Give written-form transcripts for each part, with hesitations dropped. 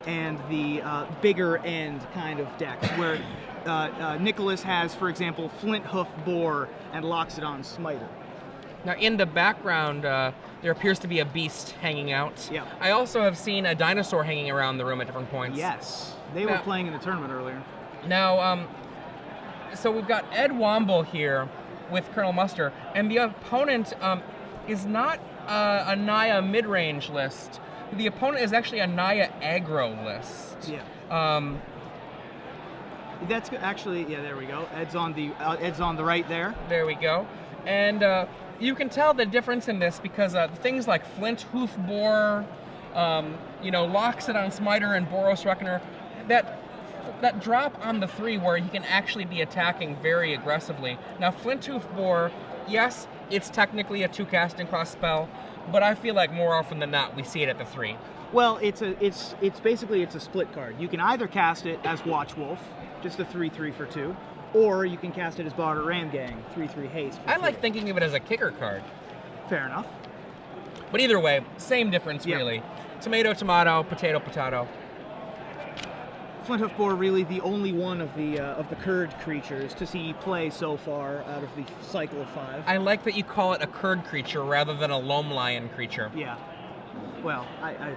and the bigger end kind of decks, where Nicholas has, for example, Flint Hoof Boar and Loxodon Smiter. Now, in the background, there appears to be a beast hanging out. Yeah. I also have seen a dinosaur hanging around the room at different points. Yes, they were playing in the tournament earlier. Now, so we've got Ed Womble here with Colonel Muster, and the opponent is not a Naya mid-range list. The opponent is actually a Naya aggro list. Yeah. That's actually, yeah, there we go. Ed's on the right there. There we go. And you can tell the difference in this because things like Flint Hoof Boar, Loxodon Smiter and Boros Reckoner, that drop on the 3 where he can actually be attacking very aggressively. Now, Flint Hoof Boar, yes, it's technically a 2-casting cost spell, but I feel like more often than not we see it at the 3. Well, it's basically a split card. You can either cast it as Watchwolf, just a 3/3 for 2, or you can cast it as Barter Ram Gang, 3/3 haste. I like thinking of it as a kicker card. Fair enough. But either way, same difference really. Tomato, tomato, potato, potato. Flint Hoof Boar really the only one of the curd creatures to see play so far out of the cycle of 5. I like that you call it a curd creature rather than a loam lion creature. Yeah. Well,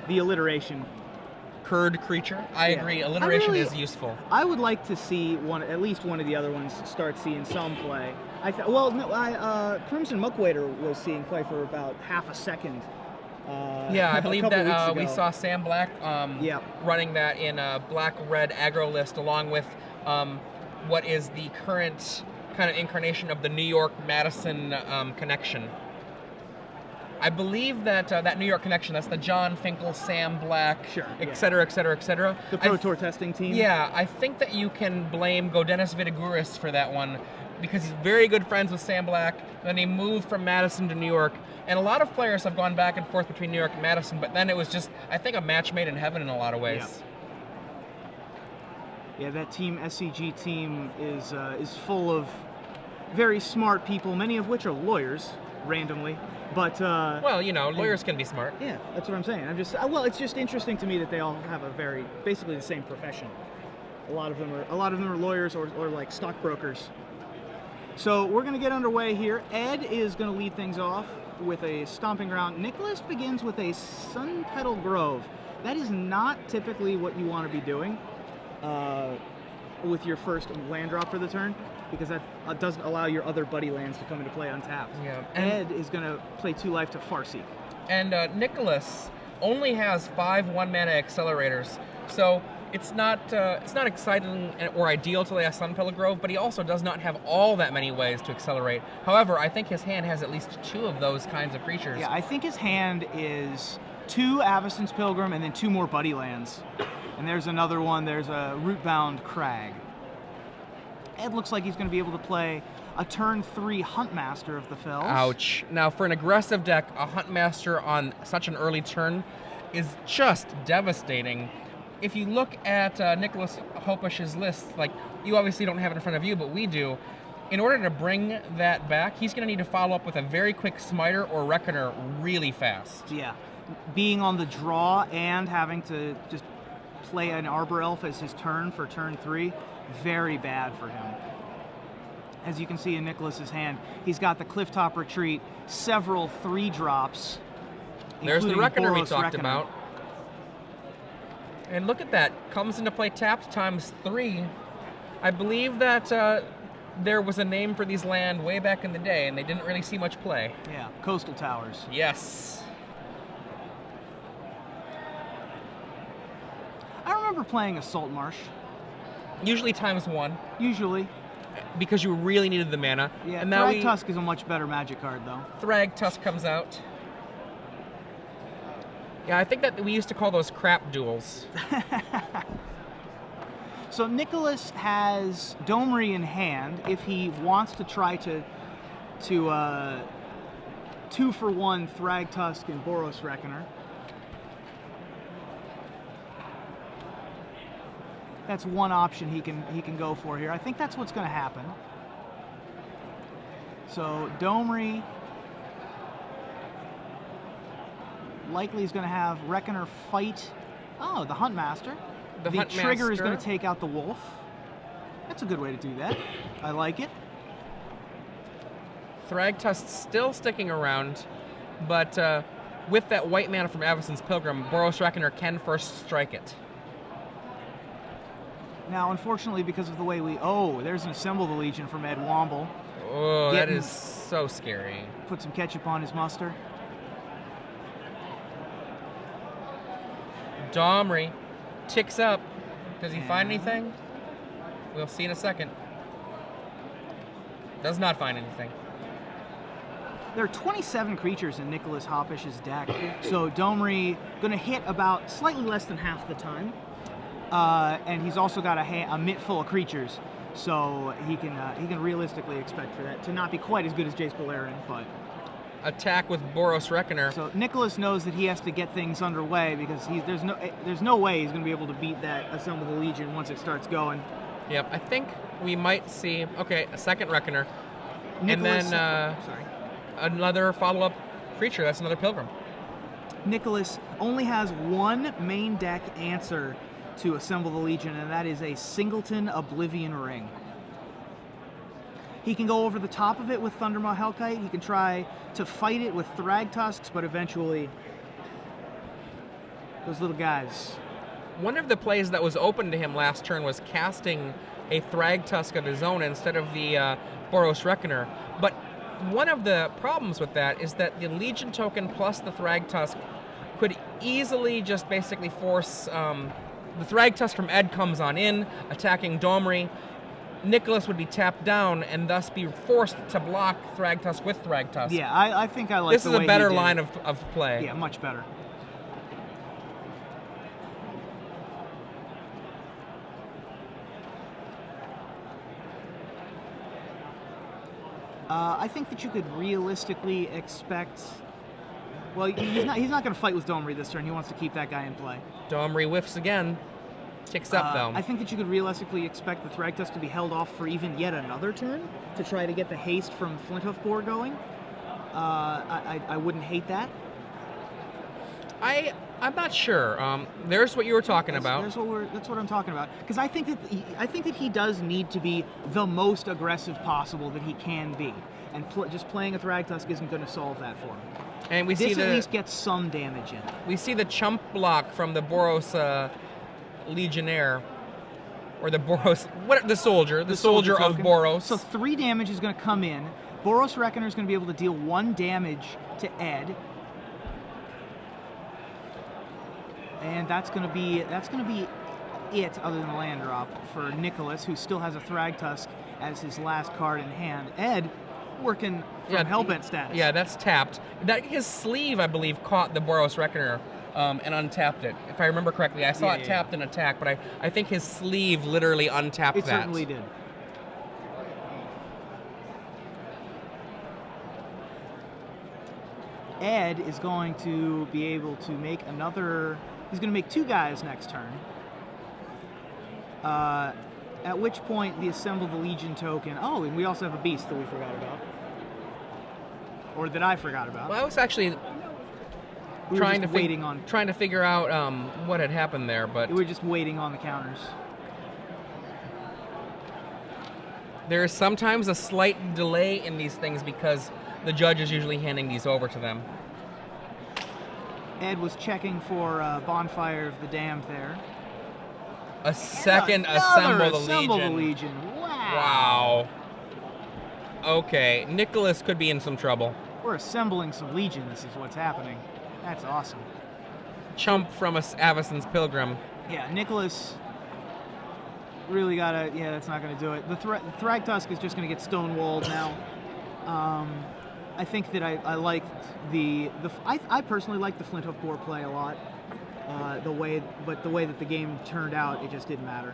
the alliteration. Curd creature. I agree. Alliteration is useful. I would like to see at least one of the other ones start seeing some play. Crimson Muckwader was seeing play for about half a second. Yeah, I believe that we saw Sam Black running that in a black-red aggro list, along with what is the current kind of incarnation of the New York-Madison connection. I believe that that New York connection, that's the John Finkel, Sam Black, et cetera, et cetera, et cetera. The Pro Tour testing team? Yeah, I think that you can blame Godenis Vitagouris for that one because he's very good friends with Sam Black. Then he moved from Madison to New York. And a lot of players have gone back and forth between New York and Madison, but then it was just, I think, a match made in heaven in a lot of ways. Yeah, that team, SCG team, is full of very smart people, many of which are lawyers, randomly. But well, lawyers can be smart. Yeah, that's what I'm saying. It's just interesting to me that they all have basically the same profession. A lot of them are lawyers or like stockbrokers. So we're going to get underway here. Ed is going to lead things off with a Stomping Ground. Nicholas begins with a Sun Petal Grove. That is not typically what you want to be doing with your first land drop for the turn, because that doesn't allow your other buddy lands to come into play untapped. Yeah. Ed is going to play 2 life to Farseek. And Nicholas only has 5 1-mana accelerators, so it's not exciting or ideal to lay a Sun Petal Grove, but he also does not have all that many ways to accelerate. However, I think his hand has at least 2 of those kinds of creatures. Yeah, I think his hand is 2 Avacyn's Pilgrim and then 2 more buddy lands. And there's another one, there's a Rootbound Crag. Ed looks like he's going to be able to play a turn 3 Huntmaster of the Fells. Ouch. Now, for an aggressive deck, a Huntmaster on such an early turn is just devastating. If you look at Nicholas Hoppesch's list, like, you obviously don't have it in front of you, but we do. In order to bring that back, he's going to need to follow up with a very quick Smiter or Reckoner really fast. Yeah. Being on the draw and having to just play an Arbor Elf as his turn for turn 3, very bad for him. As you can see in Nicholas's hand, he's got the Clifftop Retreat, several 3-drops. There's the Reckoner we talked about. And look at that, comes into play tapped ×3. I believe that there was a name for these land way back in the day, and they didn't really see much play. Yeah, Coastal Towers. Yes. I remember playing Assault Marsh. Usually ×1. Usually. Because you really needed the mana. Yeah, and Thrag Tusk is a much better Magic card, though. Thrag Tusk comes out. Yeah, I think that we used to call those crap duels. So Nicholas has Domri in hand if he wants to try to 2-for-1 Thrag Tusk and Boros Reckoner. That's one option he can go for here. I think that's what's going to happen. So Domri likely is going to have Reckoner fight Oh, the Huntmaster. The trigger is going to take out the wolf. That's a good way to do that. I like it. Thragtusk still sticking around, but with that white mana from Avacyn's Pilgrim, Boros Reckoner can first strike it. Now, unfortunately, because of the way we... Oh, there's an Assemble the Legion from Ed Womble. Oh, that is so scary. Put some ketchup on his mustard. Domri ticks up. Does he find anything? We'll see in a second. Does not find anything. There are 27 creatures in Nicholas Hoppesch's deck, so Domri going to hit about slightly less than half the time. And he's also got a mitt full of creatures, so he can realistically expect for that to not be quite as good as Jace Beleriand, but... Attack with Boros Reckoner. So Nicholas knows that he has to get things underway because there's no way he's going to be able to beat that Assemble the Legion once it starts going. Yep, I think we might see, a second Reckoner. Nicholas, and then another follow-up creature. That's another Pilgrim. Nicholas only has one main deck answer to Assemble the Legion, and that is a Singleton Oblivion Ring. He can go over the top of it with Thundermaw Hellkite. He can try to fight it with Thragtusks, but eventually those little guys. One of the plays that was open to him last turn was casting a Thragtusk of his own instead of the Boros Reckoner. But one of the problems with that is that the Legion token plus the Thragtusk could easily just basically force... the Thragtusk from Ed comes on in, attacking Domri. Nicholas would be tapped down and thus be forced to block Thragtusk with Thragtusk. Yeah, I think I like this is a better line of play. Yeah, much better. I think that you could realistically expect... Well, he's not going to fight with Domri this turn. He wants to keep that guy in play. Domri whiffs again. Ticks up, though. I think that you could realistically expect the Thragtusk to be held off for even yet another turn to try to get the haste from Flinthoof Boar going. I wouldn't hate that. I'm not sure. There's what you were talking about. That's what I'm talking about. Because I think that he does need to be the most aggressive possible that he can be, and just playing a Thragtusk isn't going to solve that for him. And we see at least gets some damage in. We see the chump block from the Boros Legionnaire, or the Boros, the soldier of Boros. So 3 damage is going to come in. Boros Reckoner is going to be able to deal 1 damage to Ed, and that's going to be it, other than a land drop for Nicholas, who still has a Thragtusk as his last card in hand. Ed working from Hellbent status. Yeah, that's tapped. His sleeve, I believe, caught the Boros Reckoner and untapped it. If I remember correctly, I saw it tapped in attack, but I think his sleeve literally untapped that. It certainly did. Ed is going to be able to make another... He's going to make 2 guys next turn. At which point, the Assemble the Legion token... Oh, and we also have a beast that we forgot about. Or that I forgot about. Well, I was actually trying to figure out what had happened there, but... We were just waiting on the counters. There is sometimes a slight delay in these things because the judge is usually handing these over to them. Ed was checking for Bonfire of the Damned there. A second Assemble the Legion. Wow. Okay, Nicholas could be in some trouble. We're assembling some legions is what's happening. That's awesome. Chump from Avacyn's Pilgrim. Yeah, Nicholas really gotta... Yeah, that's not gonna do it. The Thragtusk is just gonna get stonewalled now. I think that I liked I personally like the Flinthoof Boar play a lot. The way that the game turned out, it just didn't matter.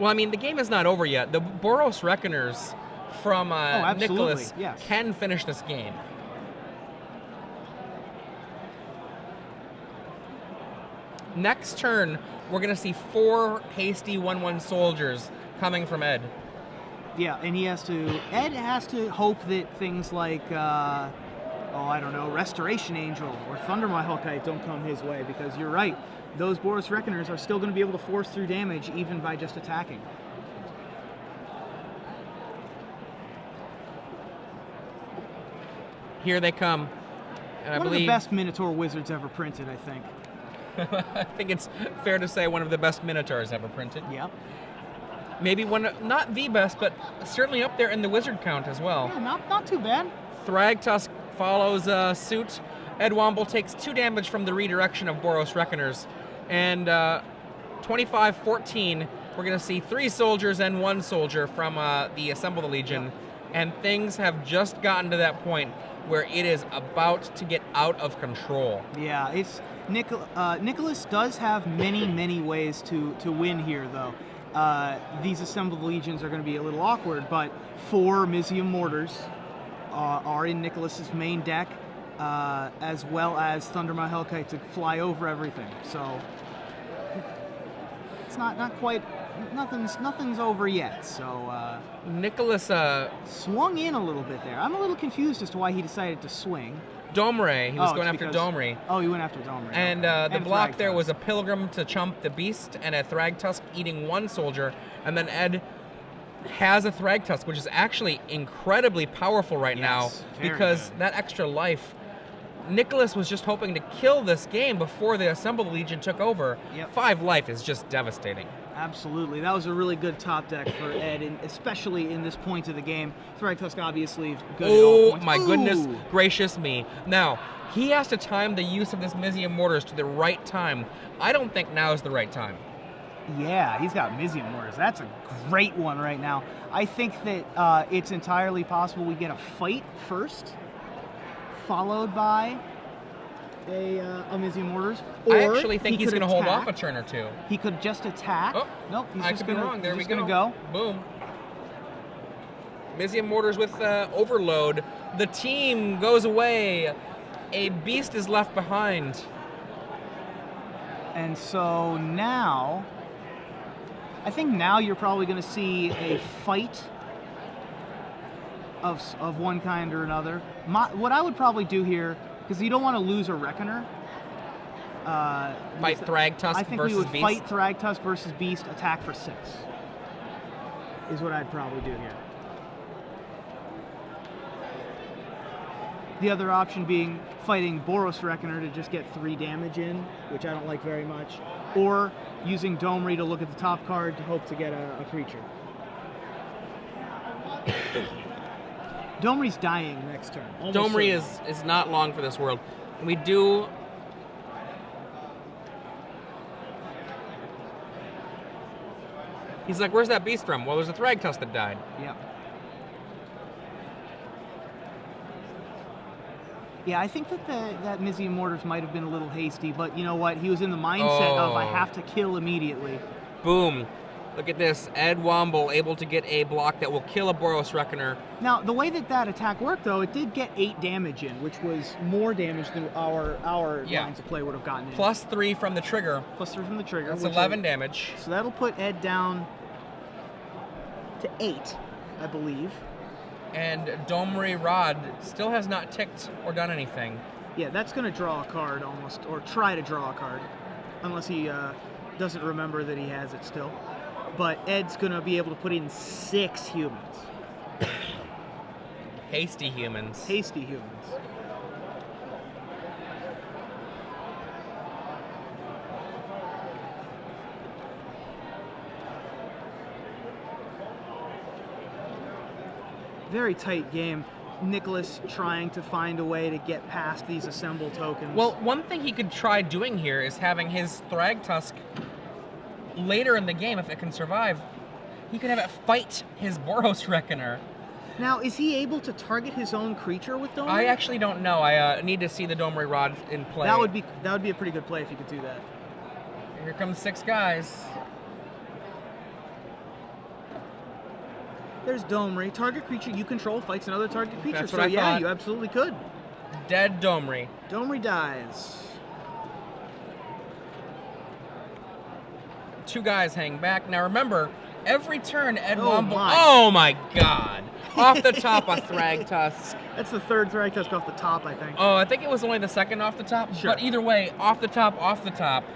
Well, I mean, the game is not over yet. The Boros Reckoners from Nicholas can finish this game. Next turn, we're going to see 4 hasty 1/1 soldiers coming from Ed. Yeah, and Ed has to hope that things like oh, I don't know, Restoration Angel or Thundermaw Hellkite don't come his way, because you're right. Those Boros Reckoners are still going to be able to force through damage even by just attacking. Here they come. And one of the best Minotaur wizards ever printed, I think. I think it's fair to say one of the best Minotaurs ever printed. Yep. Maybe one, not the best, but certainly up there in the wizard count as well. Yeah, not too bad. Thragtusk follows suit. Ed Womble takes 2 damage from the redirection of Boros Reckoners. And 25-14, we're going to see 3 soldiers and 1 soldier from the Assemble the Legion. Yep. And things have just gotten to that point where it is about to get out of control. Yeah, it's Nicholas does have many ways to win here, though. These Assembled Legions are going to be a little awkward, but 4 Mizium Mortars are in Nicholas's main deck, as well as Thundermaw Hellkite to fly over everything. So it's not quite. Nothing's over yet, so... Nicholas... swung in a little bit there. I'm a little confused as to why he decided to swing. Domre. He was going after Domre. Oh, he went after Domre. And the block there was a Pilgrim to chump the Beast and a Thragtusk eating 1 soldier. And then Ed has a Thragtusk, which is actually incredibly powerful right now, because that extra life... Nicholas was just hoping to kill this game before the Assembled Legion took over. Yep. 5 life is just devastating. Absolutely. That was a really good top deck for Ed, and especially in this point of the game. Thragtusk obviously good at all points. My goodness gracious me. Now, he has to time the use of this Mizium Mortars to the right time. I don't think now is the right time. Yeah, he's got Mizium Mortars. That's a great one right now. I think that it's entirely possible we get a fight first, followed by a Mizium Mortars. Or I actually think he's going to hold off a turn or 2. He could just attack. Oh, nope, he's I just could gonna, be wrong. There we go. Boom. Mizium Mortars with Overload. The team goes away. A Beast is left behind. And so now, I think now you're probably going to see a fight of one kind or another. What I would probably do here, because you don't want to lose a Reckoner. Fight Thragtusk versus Beast? I think we would fight Thragtusk versus Beast, attack for 6. Is what I'd probably do here. The other option being fighting Boros Reckoner to just get 3 damage in, which I don't like very much. Or using Domri to look at the top card to hope to get a creature. Domri's dying next turn. Domri is not long for this world. We do... He's like, where's that Beast from? Well, there's a Thragtusk that died. Yeah. Yeah, I think that Mizium Mortars might have been a little hasty, but you know what? He was in the mindset of, I have to kill immediately. Boom. Look at this. Ed Womble able to get a block that will kill a Boros Reckoner. Now, the way that attack worked, though, it did get 8 damage in, which was more damage than our lines of play would have gotten in. Plus 3 from the trigger. Plus 3 from the trigger. That's 11 damage. So that'll put Ed down to 8, I believe. And Domri Rod still has not ticked or done anything. Yeah, that's going to draw a card almost, or try to draw a card, unless he doesn't remember that he has it still. But Ed's going to be able to put in 6 humans. Hasty humans. Hasty humans. Very tight game. Nicholas trying to find a way to get past these assemble tokens. Well, one thing he could try doing here is having his Thragtusk later in the game, if it can survive, he could have it fight his Boros Reckoner. Now, is he able to target his own creature with Domri? I actually don't know. I need to see the Domri Rod in play. That would be a pretty good play if you could do that. Here comes 6 guys. There's Domri. Target creature you control fights another target creature. That's what I yeah, thought. You absolutely could. Dead Domri. Domri dies. 2 guys hang back. Now remember, Every turn, Ed Oh Womble. my. Oh my God! Off the top, a Thragtusk. That's the third Thragtusk off the top, I think. Oh, I think it was only the second off the top. Sure. But either way, off the top.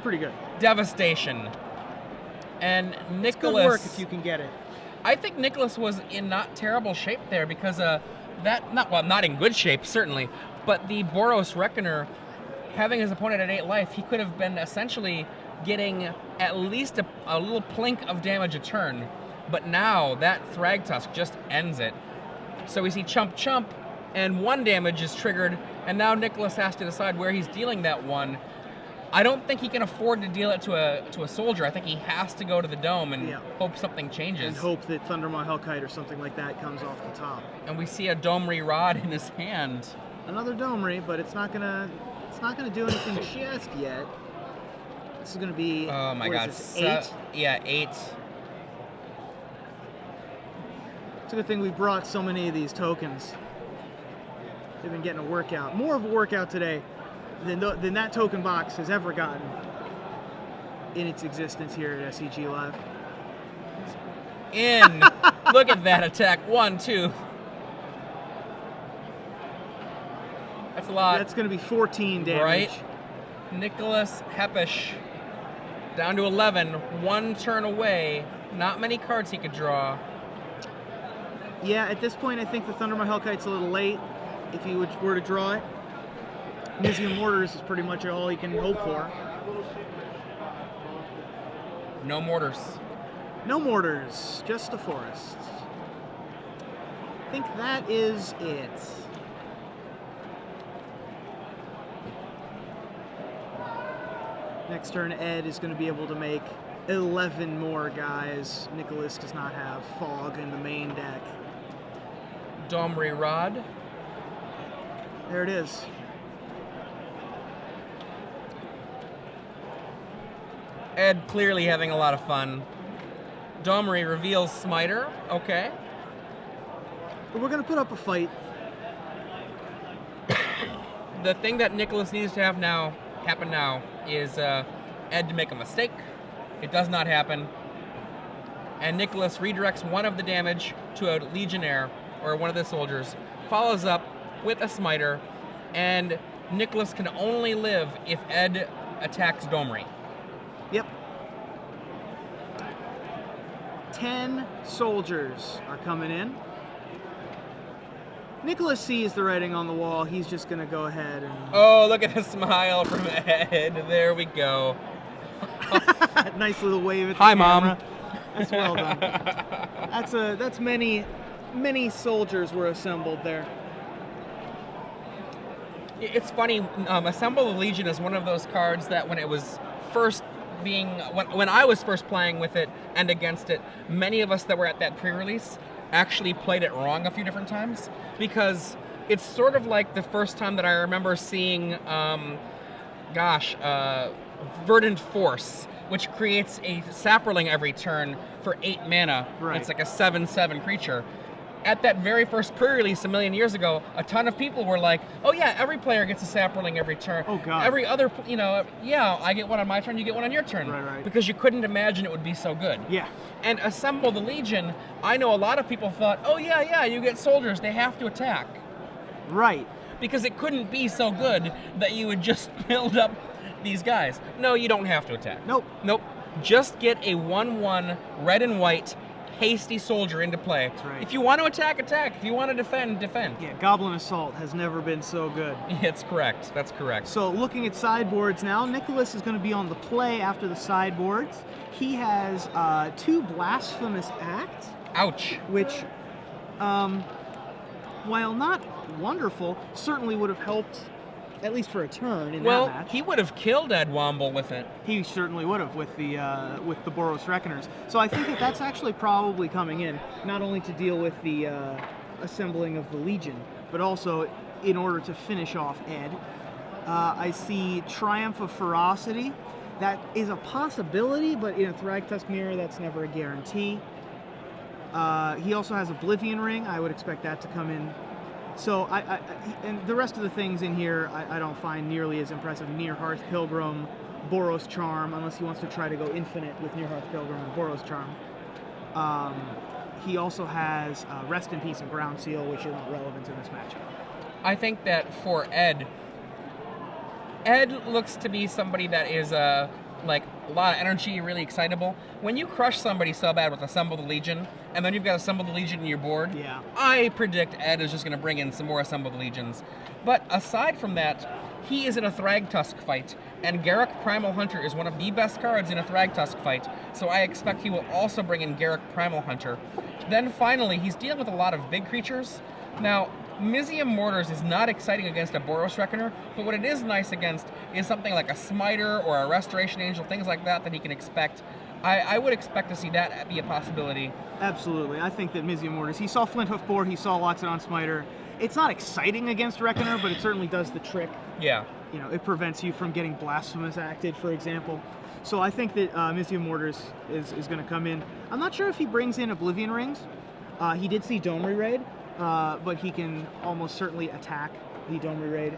Pretty good. Devastation. And Nicholas. It's good work if you can get it. I think Nicholas was in not terrible shape there because not in good shape certainly, but the Boros Reckoner, having his opponent at 8 life, he could have been essentially getting at least a little plink of damage a turn. But now that Thragtusk just ends it. So we see chump chump, and 1 damage is triggered, and now Nicholas has to decide where he's dealing that 1. I don't think he can afford to deal it to a soldier. I think he has to go to the dome and hope something changes. And hope that Thundermaw Hellkite or something like that comes off the top. And we see a Domri Rod in his hand. Another Domri, but it's not gonna do anything just yet. This is gonna be. Oh my God! 8? Yeah, 8. It's a good thing we brought so many of these tokens. They've been getting a workout, more of a workout today than that token box has ever gotten in its existence here at SCG Live. In. Look at that attack. 1, 2. That's a lot. That's going to be 14 damage. Right. Nicholas Hoppesch down to 11. 1 turn away. Not many cards he could draw. Yeah, at this point, I think the Thundermaw Hellkite's a little late if he were to draw it. Museum Mortars is pretty much all he can hope for. No mortars. No mortars, just a forest. I think that is it. Next turn, Ed is going to be able to make 11 more guys. Nicholas does not have Fog in the main deck. Domri Rod. There it is. Ed clearly having a lot of fun. Domri reveals Smiter. Okay. But we're going to put up a fight. The thing that Nicholas needs to happen now, is Ed to make a mistake. It does not happen. And Nicholas redirects 1 of the damage to a Legionnaire, or one of the soldiers, follows up with a Smiter, and Nicholas can only live if Ed attacks Domri. Yep. 10 soldiers are coming in. Nicholas sees the writing on the wall. He's just going to go ahead and... Oh, look at the smile from Ed. There we go. Nice little wave at the Hi, camera. Mom. That's well done. That's many soldiers were assembled there. It's funny, Assemble the Legion is one of those cards that when it was first when I was first playing with it and against it, many of us that were at that pre-release actually played it wrong a few different times, because it's sort of like the first time that I remember seeing, Verdant Force, which creates a Saproling every turn for 8 mana. Right. It's like a 7/7 creature. At that very first pre-release a million years ago, a ton of people were like, oh yeah, every player gets a Saproling every turn. Oh god. Every other, yeah, I get one on my turn, you get one on your turn. Right. Because you couldn't imagine it would be so good. Yeah. And Assemble the Legion, I know a lot of people thought, oh yeah, you get soldiers, they have to attack. Right. Because it couldn't be so good that you would just build up these guys. No, you don't have to attack. Nope. Just get a 1/1 red and white hasty soldier into play. That's right. If you want to attack. If you want to defend. Yeah, Goblin Assault has never been so good. It's correct. That's correct. So looking at sideboards now, Nicholas is going to be on the play after the sideboards. He has 2 Blasphemous Act. Ouch. Which, while not wonderful, certainly would have helped, at least for a turn in that match. Well, he would have killed Ed Womble with it. He certainly would have with the Boros Reckoners. So I think that's actually probably coming in, not only to deal with the assembling of the Legion, but also in order to finish off Ed. I see Triumph of Ferocity. That is a possibility, but in a Thragtusk mirror, that's never a guarantee. He also has Oblivion Ring. I would expect that to come in. So and the rest of the things in here I don't find nearly as impressive. Nearhearth Pilgrim, Boros Charm, unless he wants to try to go infinite with Nearhearth Pilgrim and Boros Charm. He also has Rest in Peace and Ground Seal, which are not relevant in this matchup. I think that for Ed looks to be somebody that is like a lot of energy, really excitable. When you crush somebody so bad with Assemble the Legion, and then you've got Assemble the Legion in your board, yeah. I predict Ed is just going to bring in some more Assemble the Legions. But aside from that, he is in a Thragtusk fight, and Garruk Primal Hunter is one of the best cards in a Thragtusk fight, so I expect he will also bring in Garruk Primal Hunter. Then finally, he's dealing with a lot of big creatures. Now, Mizium Mortars is not exciting against a Boros Reckoner, but what it is nice against is something like a Smiter or a Restoration Angel, things like that he can expect. I would expect to see that be a possibility. Absolutely. I think that Mizium Mortars, he saw Flinthoof board, he saw Loxodon Smiter. It's not exciting against Reckoner, but it certainly does the trick. Yeah. You know, it prevents you from getting Blasphemous acted, for example. So I think that Mizium Mortars is going to come in. I'm not sure if he brings in Oblivion Rings. He did see Dome Raid. But he can almost certainly attack the Dome Raid,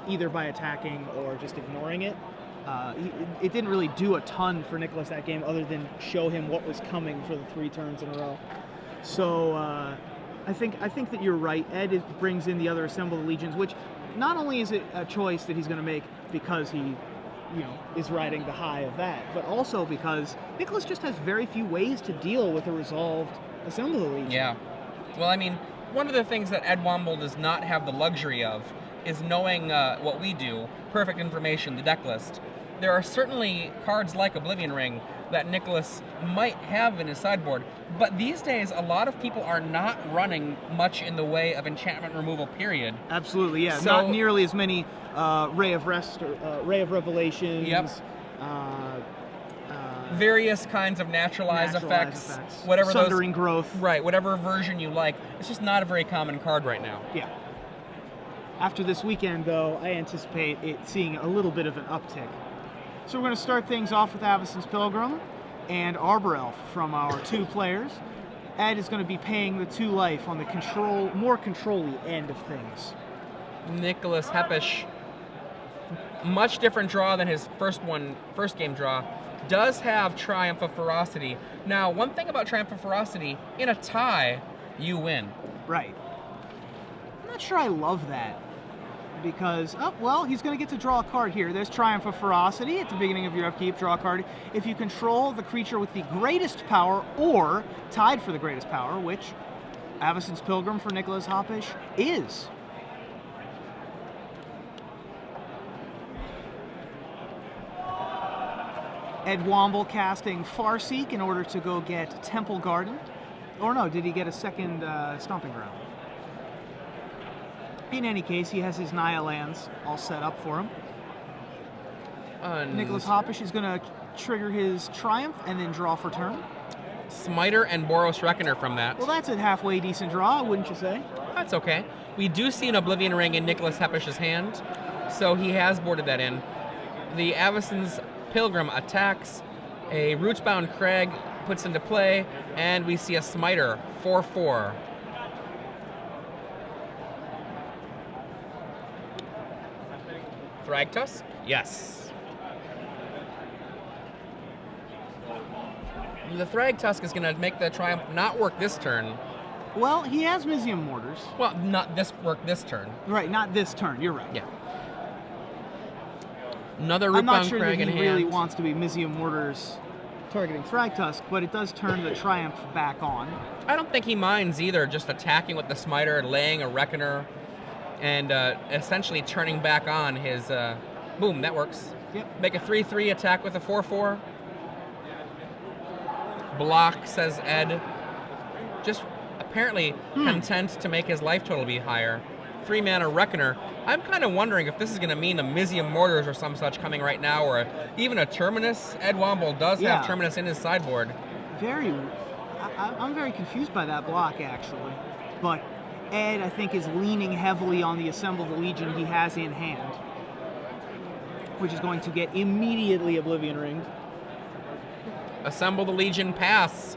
either by attacking or just ignoring it. It didn't really do a ton for Nicholas that game, other than show him what was coming for the 3 turns in a row. So I think that you're right. Ed brings in the other Assemble the Legions, which not only is it a choice that he's going to make because he, is riding the high of that, but also because Nicholas just has very few ways to deal with a resolved Assemble the Legion. Yeah. Well, I mean, one of the things that Ed Womble does not have the luxury of is knowing what we do, perfect information, the deck list. There are certainly cards like Oblivion Ring that Nicholas might have in his sideboard, but these days a lot of people are not running much in the way of enchantment removal, period. Absolutely, yeah. So, not nearly as many Ray of Rest or Ray of Revelations. Yep. Various kinds of naturalized effects, whatever Sundering Growth. Right, whatever version you like. It's just not a very common card right now. Yeah. After this weekend, though, I anticipate it seeing a little bit of an uptick. So we're going to start things off with Avacyn's Pilgrim and Arbor Elf from our 2 players. Ed is going to be paying the 2 life on the more control-y end of things. Nicholas Hoppesch, much different draw than his first game draw. Does have Triumph of Ferocity. Now, one thing about Triumph of Ferocity, in a tie, you win. Right. I'm not sure I love that, because, he's going to get to draw a card here. There's Triumph of Ferocity. At the beginning of your upkeep, draw a card. If you control the creature with the greatest power, or tied for the greatest power, which Avacyn's Pilgrim for Nicholas Hoppesch is. Ed Womble casting Farseek in order to go get Temple Garden. Or no, did he get a second Stomping Ground? In any case, he has his Naya lands all set up for him. Nicholas Hoppesch is going to trigger his Triumph and then draw for turn. Smiter and Boros Reckoner from that. Well, that's a halfway decent draw, wouldn't you say? That's okay. We do see an Oblivion Ring in Nicholas Hoppesch's hand, so he has boarded that in. The Avacyn's Pilgrim attacks, a Rootsbound Crag puts into play, and we see a Smiter, 4/4. Thragtusk? Yes. The Thragtusk is going to make the Triumph not work this turn. Well, he has Mizium Mortars. Well, not this turn. Right, not this turn. You're right. Yeah. Another Rootbound I'm not sure Crag that in he hand. really wants to be Mizium Mortars targeting Thragtusk, but it does turn the Triumph back on. I don't think he minds either, just attacking with the Smiter, laying a Reckoner, and essentially turning back on his... boom, that works. Yep. Make a 3/3 attack with a 4/4. Block, says Ed. Just apparently content to make his life total be higher. 3-mana Reckoner. I'm kind of wondering if this is going to mean a Mizium Mortars or some such coming right now, or even a Terminus. Ed Womble does have Terminus in his sideboard. I'm very confused by that block, actually. But Ed, I think, is leaning heavily on the Assemble the Legion he has in hand, which is going to get immediately Oblivion Ringed. Assemble the Legion, pass.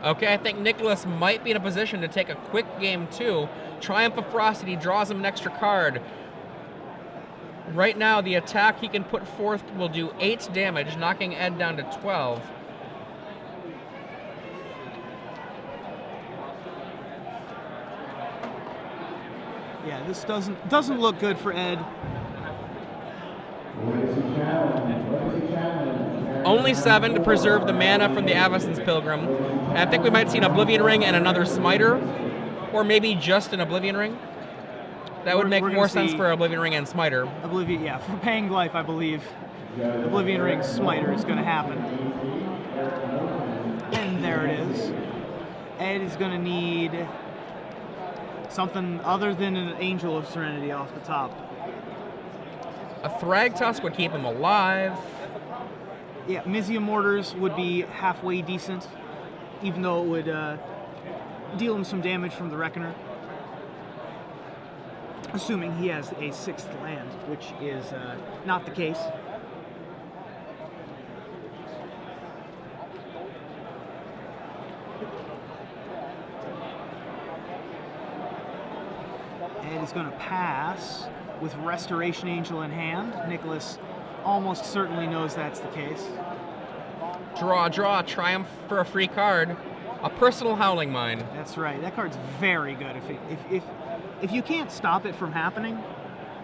Okay, I think Nicholas might be in a position to take a quick game 2. Triumph of Ferocity draws him an extra card. Right now, the attack he can put forth will do 8 damage, knocking Ed down to 12. Yeah, this doesn't look good for Ed. Only 7 to preserve the mana from the Avacyn's Pilgrim. And I think we might see an Oblivion Ring and another Smiter, or maybe just an Oblivion Ring. That would make more sense for Oblivion Ring and Smiter. Oblivion, yeah, for Paying Life, I believe Oblivion Ring Smiter is going to happen. And there it is. Ed is going to need something other than an Angel of Serenity off the top. A Thragtusk would keep him alive. Yeah, Mizzium Mortars would be halfway decent, even though it would deal him some damage from the Reckoner. Assuming he has a 6th land, which is not the case. Ed is going to pass with Restoration Angel in hand. Nicholas almost certainly knows that's the case. Draw, Triumph for a free card. A Personal Howling Mine. That's right. That card's very good. If you can't stop it from happening,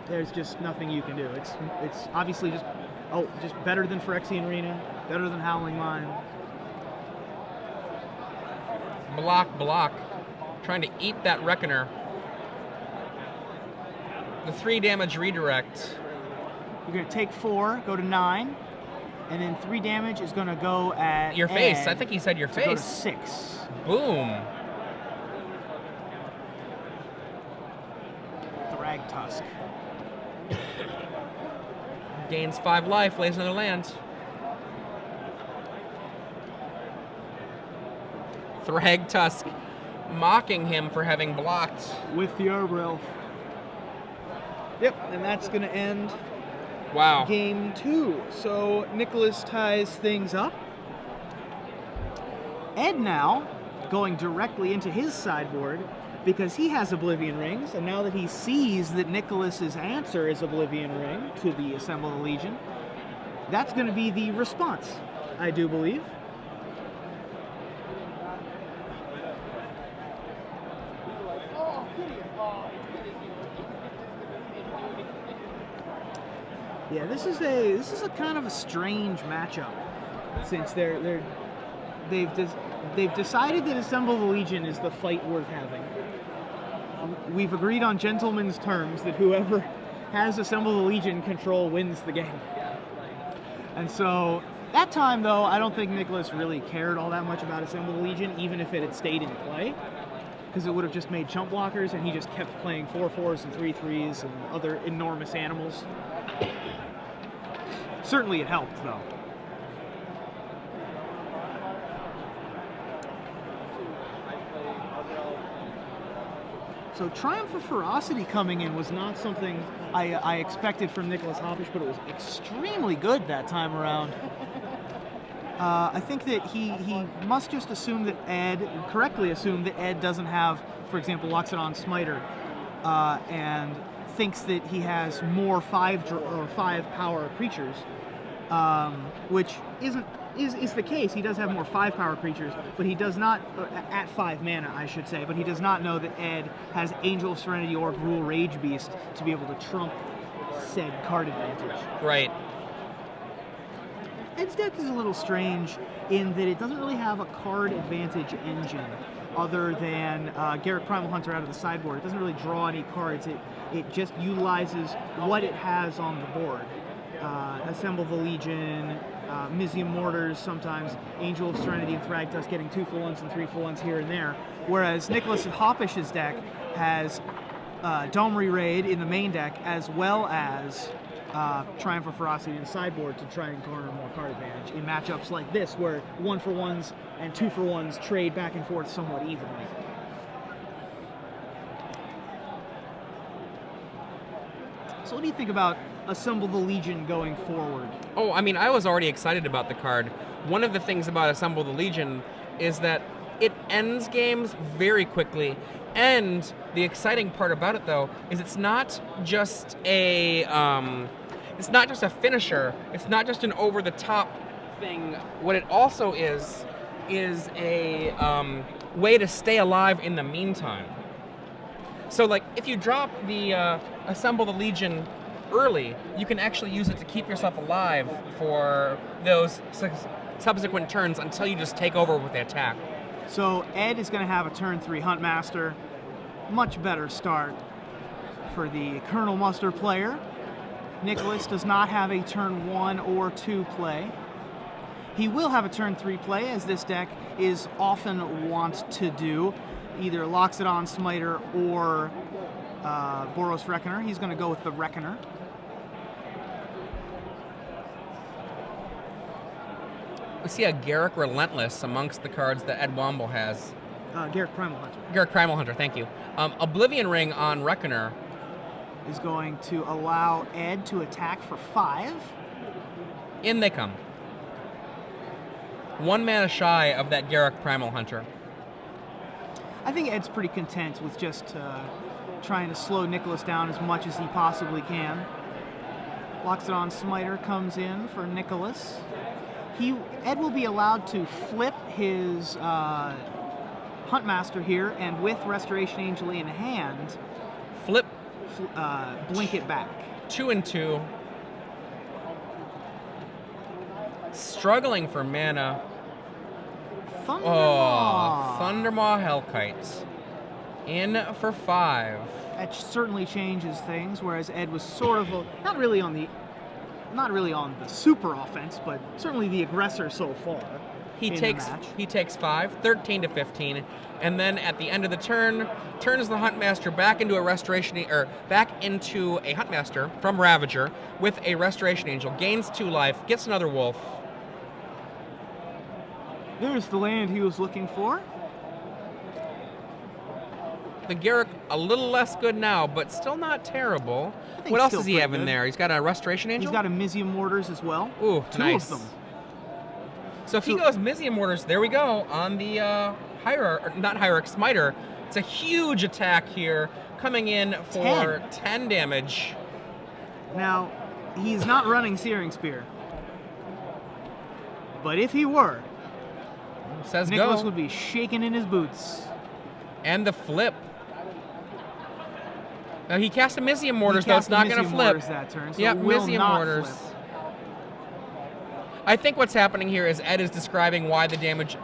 there's just nothing you can do. It's obviously just better than Phyrexian Arena, better than Howling Mine. Block. Trying to eat that Reckoner. The 3 damage redirect. You're going to take 4, go to 9, and then 3 damage is going to go at your face. Ed. I think he said your face. Go to 6. Boom. Thragtusk. Gains 5 life, lays another land. Thragtusk mocking him for having blocked. With the Arbrelf. Yep, and that's going to end game 2. So Nicholas ties things up. Ed now going directly into his sideboard because he has Oblivion Rings, and now that he sees that Nicholas's answer is Oblivion Ring to the Assemble the Legion, that's going to be the response, I do believe. Yeah, this is a kind of a strange matchup, since they've decided that Assemble the Legion is the fight worth having. We've agreed on gentlemen's terms that whoever has Assemble the Legion control wins the game. And so that time, though, I don't think Nicholas really cared all that much about Assemble the Legion, even if it had stayed in play, because it would have just made chump blockers, and he just kept playing 4/4s and 3/3s and other enormous animals. Certainly it helped, though. So Triumph of Ferocity coming in was not something I expected from Nicholas Hoppesch, but it was extremely good that time around. I think that he must just assume that correctly assume that Ed doesn't have, for example, Loxodon Smiter, and thinks that he has more 5 power creatures, which is the case. He does have more 5 power creatures, but he does not, at 5 mana, I should say, but he does not know that Ed has Angel of Serenity or Gruul Rage Beast to be able to trump said card advantage. Right. Ed's deck is a little strange in that it doesn't really have a card advantage engine other than Garrett Primal Hunter out of the sideboard. It doesn't really draw any cards. It just utilizes what it has on the board. Assemble the Legion, Mizzium Mortars, sometimes Angel of Serenity and Thragtusk getting 2 full ones and 3 full ones here and there. Whereas Nicholas Hoppesch's deck has Domri Raid in the main deck, as well as Triumph of Ferocity in the sideboard to try and garner more card advantage in matchups like this, where 1-for-1s and 2-for-1s trade back and forth somewhat evenly. So what do you think about Assemble the Legion going forward? Oh, I mean, I was already excited about the card. One of the things about Assemble the Legion is that it ends games very quickly, and the exciting part about it, though, is it's not just a finisher. It's not just an over-the-top thing. What it also is a way to stay alive in the meantime. So, like, if you drop the Assemble the Legion early, you can actually use it to keep yourself alive for those subsequent turns until you just take over with the attack. So Ed is going to have a turn 3 Huntmaster. Much better start for the Colonel Muster player. Nicholas does not have a turn 1 or 2 play. He will have a turn 3 play, as this deck is often wont to do. Either Loxodon Smiter or Boros Reckoner. He's going to go with the Reckoner. We see a Garruk Relentless amongst the cards that Ed Womble has. Garruk Primal Hunter. Garruk Primal Hunter, thank you. Oblivion Ring on Reckoner is going to allow Ed to attack for 5. In they come. 1 mana shy of that Garruk Primal Hunter. I think Ed's pretty content with just trying to slow Nicholas down as much as he possibly can. Loxodon Smiter comes in for Nicholas. Ed will be allowed to flip his Huntmaster here, and with Restoration Angel in hand, blink it back. 2 and 2. Struggling for mana. Thundermaw. Thundermaw Hellkite. In for 5. That certainly changes things, whereas Ed was sort of not really on the super offense, but certainly the aggressor so far. He takes 5, 13 to 15, and then at the end of the turn, turns the Huntmaster back into a Huntmaster from Ravager with a Restoration Angel, gains 2 life, gets another wolf. There's the land he was looking for. The Garruk a little less good now, but still not terrible. What else does he have in there? He's got a Restoration Angel? He's got a Mizium Mortars as well. Ooh, 2 nice. of them. So if he goes Mizium Mortars, there we go, on the Smiter. It's a huge attack here, coming in for 10 damage. Now, he's not running Searing Spear. But if he were, says Nicholas go. would be shaking in his boots. And the flip. Now he cast a Mizium Mortars, though it's not going to flip. That turn, so yep, Mizium Mortars. Flip. I think what's happening here is Ed is describing why the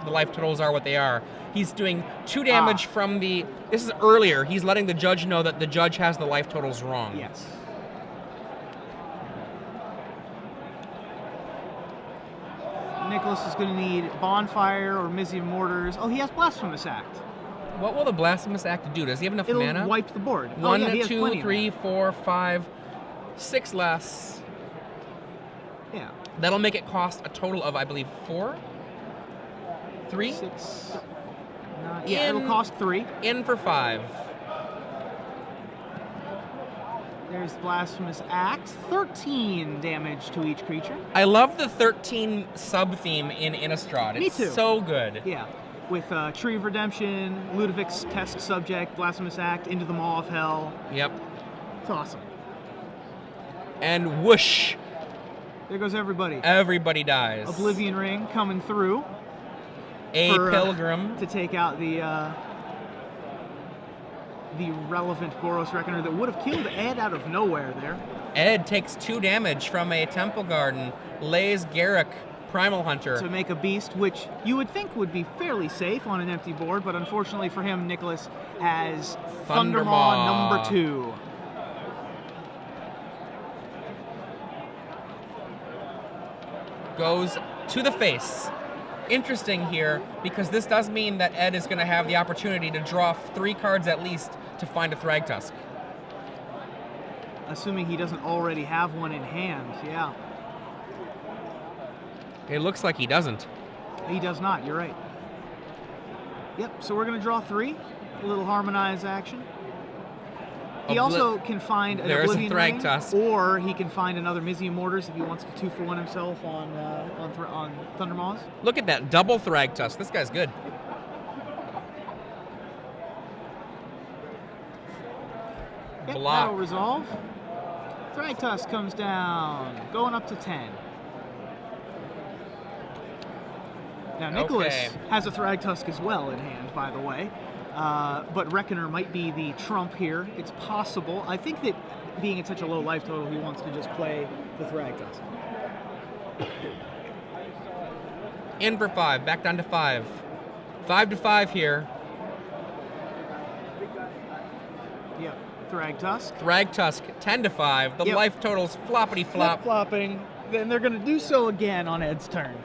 life totals are what they are. He's doing 2 damage from the... This is earlier. He's letting the judge know that the judge has the life totals wrong. Yes. Nicholas is going to need Bonfire or Mizium Mortars. Oh, he has Blasphemous Act. What will the Blasphemous Act do? Does he have enough mana? It'll wipe the board. 1, 2, 3, 4, 5, 6 less. Yeah. That'll make it cost a total of, I believe, 4? 3? 6. Yeah, it'll cost 3. In for 5. There's Blasphemous Act. 13 damage to each creature. I love the 13 sub-theme in Innistrad. Me too. It's so good. Yeah. With Tree of Redemption, Ludovic's Test Subject, Blasphemous Act, Into the Maw of Hell. Yep. It's awesome. And whoosh. There goes everybody. Everybody dies. Oblivion Ring coming through. A Pilgrim. To take out the relevant Boros Reckoner that would have killed Ed out of nowhere there. Ed takes 2 damage from a Temple Garden, lays Garruk Primal Hunter to make a beast, which you would think would be fairly safe on an empty board, but unfortunately for him, Nicholas has Thundermaw number 2. Goes to the face. Interesting here, because this does mean that Ed is going to have the opportunity to draw 3 cards at least to find a Thragtusk. Assuming he doesn't already have one in hand, yeah. It looks like he doesn't. He does not, you're right. Yep, so we're going to draw 3. A little harmonized action. He also can find an Oblivion Ring, or he can find another Mizium Mortars if he wants to 2-for-1 himself on Thundermaws. Look at that, double Thragtusk. This guy's good. Yep, Block. that'll resolve. Thragtusk comes down, going up to 10. Now Nicholas has a Thragtusk as well in hand, by the way. but Reckoner might be the trump here. It's possible. I think that being at such a low life total, he wants to just play the Thragtusk. In for 5, back down to 5. 5 to 5 here. Yep, Thragtusk. Thragtusk, 10 to 5. The life total's floppity flop. Flip-flopping. Then they're going to do so again on Ed's turn.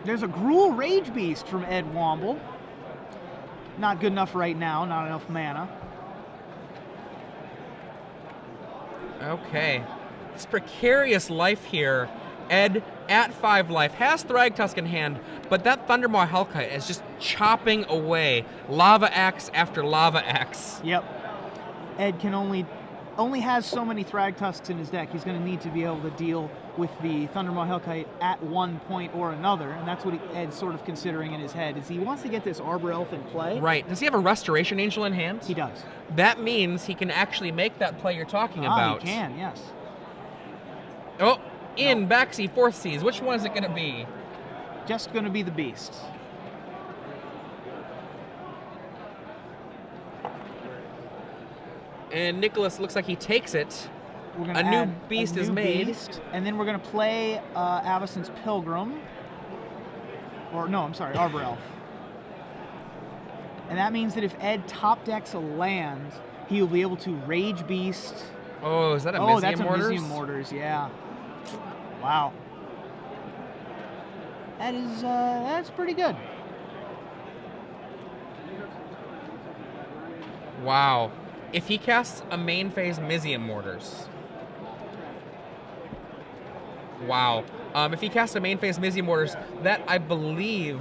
There's a Gruul Rage Beast from Ed Womble. Not good enough right now, not enough mana. Okay. This precarious life here. Ed, at 5 life, has Thragtusk in hand, but that Thundermaw Hellkite is just chopping away. Lava Axe after Lava Axe. Yep. Ed can only has so many Thragtusks in his deck. He's going to need to be able to deal with the Thundermaw Hellkite at one point or another, and that's what Ed's sort of considering in his head, is he wants to get this Arbor Elf in play. Right. Does he have a Restoration Angel in hand? He does. That means he can actually make that play you're talking about. He can, yes. Oh, backseat, fourth seas. Which one is it going to be? Just going to be the Beast. And Nicholas looks like he takes it. A new beast is made. And then we're going to play Avacyn's Pilgrim. Or, no, I'm sorry, Arbor Elf. And that means that if Ed top decks a land, he will be able to Rage Beast. Oh, is that a Mizium that's Mortars? a Mizium Mortars, yeah. Wow. That is, that's pretty good. Wow. If he casts a main phase Mizium Mortars. Wow. If he casts a main phase Mizium Mortars, that, I believe,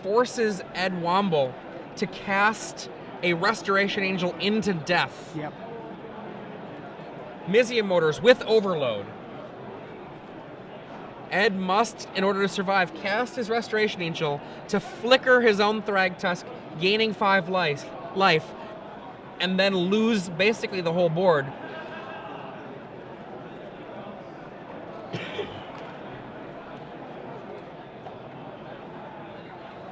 forces Ed Womble to cast a Restoration Angel into death. Yep. Mizium Mortars with Overload. Ed must, in order to survive, cast his Restoration Angel to flicker his own Thragtusk, gaining 5 life, and then lose basically the whole board.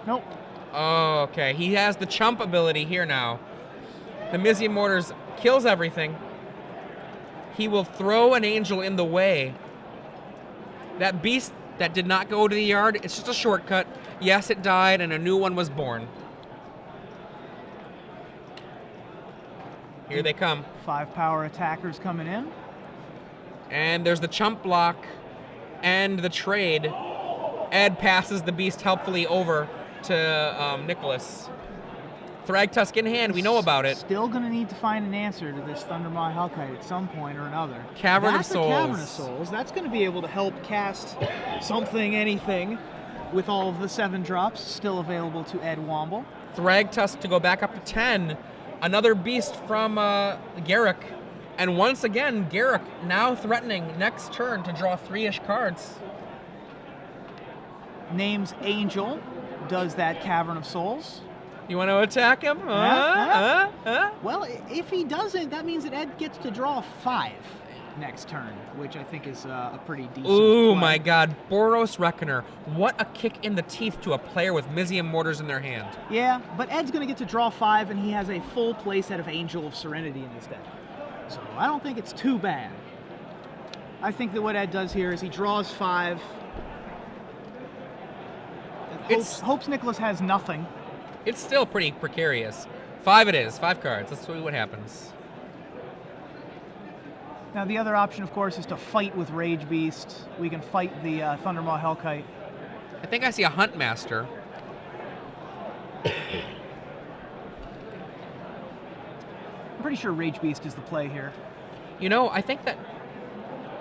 Nope. Oh, okay. He has the chump ability here now. The Mizium Mortars kills everything. He will throw an angel in the way. That beast that did not go to the yard, it's just a shortcut. Yes, it died, and a new one was born. Here they come. 5 power attackers coming in. And there's the chump block and the trade. Ed passes the beast helpfully over to Nicholas. Thragtusk in hand, we know about it. Still going to need to find an answer to this Thundermaw Hellkite at some point or another. Cavern of Souls. Cavern of Souls. That's going to be able to help cast something, anything, with all of the 7 drops still available to Ed Womble. Thragtusk to go back up to 10. Another beast from Garrick. And once again, Garrick now threatening next turn to draw 3-ish cards. Names Angel, does that Cavern of Souls. You want to attack him? Well, if he doesn't, that means that Ed gets to draw 5 next turn, which I think is a pretty decent Ooh, play. My God. Boros Reckoner. What a kick in the teeth to a player with Mizium Mortars in their hand. Yeah, but Ed's going to get to draw 5, and he has a full playset of Angel of Serenity in his deck. So I don't think it's too bad. I think that what Ed does here is he draws 5. Hopes Nicholas has nothing. It's still pretty precarious. 5 it is. 5 cards. Let's see what happens. Now the other option, of course, is to fight with Rage Beast. We can fight the Thundermaw Hellkite. I think I see a Huntmaster. I'm pretty sure Rage Beast is the play here. You know, I think that...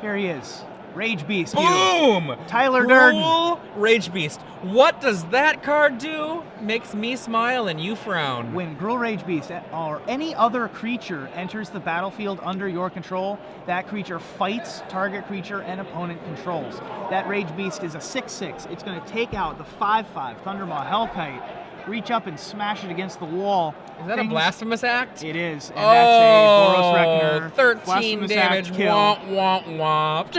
Here he is. Rage Beast. Boom! Tyler Durden. Rage Beast. What does that card do? Makes me smile and you frown. When Gruul Rage Beast or any other creature enters the battlefield under your control, that creature fights target creature and opponent controls. That Rage Beast is a 6/6. It's going to take out the 5/5 Thundermaw Hellkite, reach up and smash it against the wall. Is that a blasphemous act? It is, and that's a Boros Reckoner. 13 damage. Womp, womp, womp.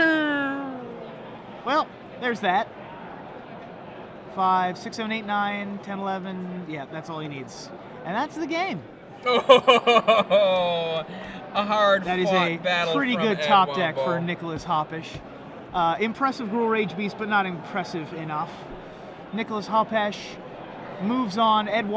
Well, there's that. 5, 6, 7, 8, 9, 10, 11. Yeah, that's all he needs. And that's the game. Oh, a hard That is a battle pretty from good Ed top deck Womble. for Nicholas Hoppesch. Impressive Gruul Rage Beast, but not impressive enough. Nicholas Hoppesch moves on. Ed Womble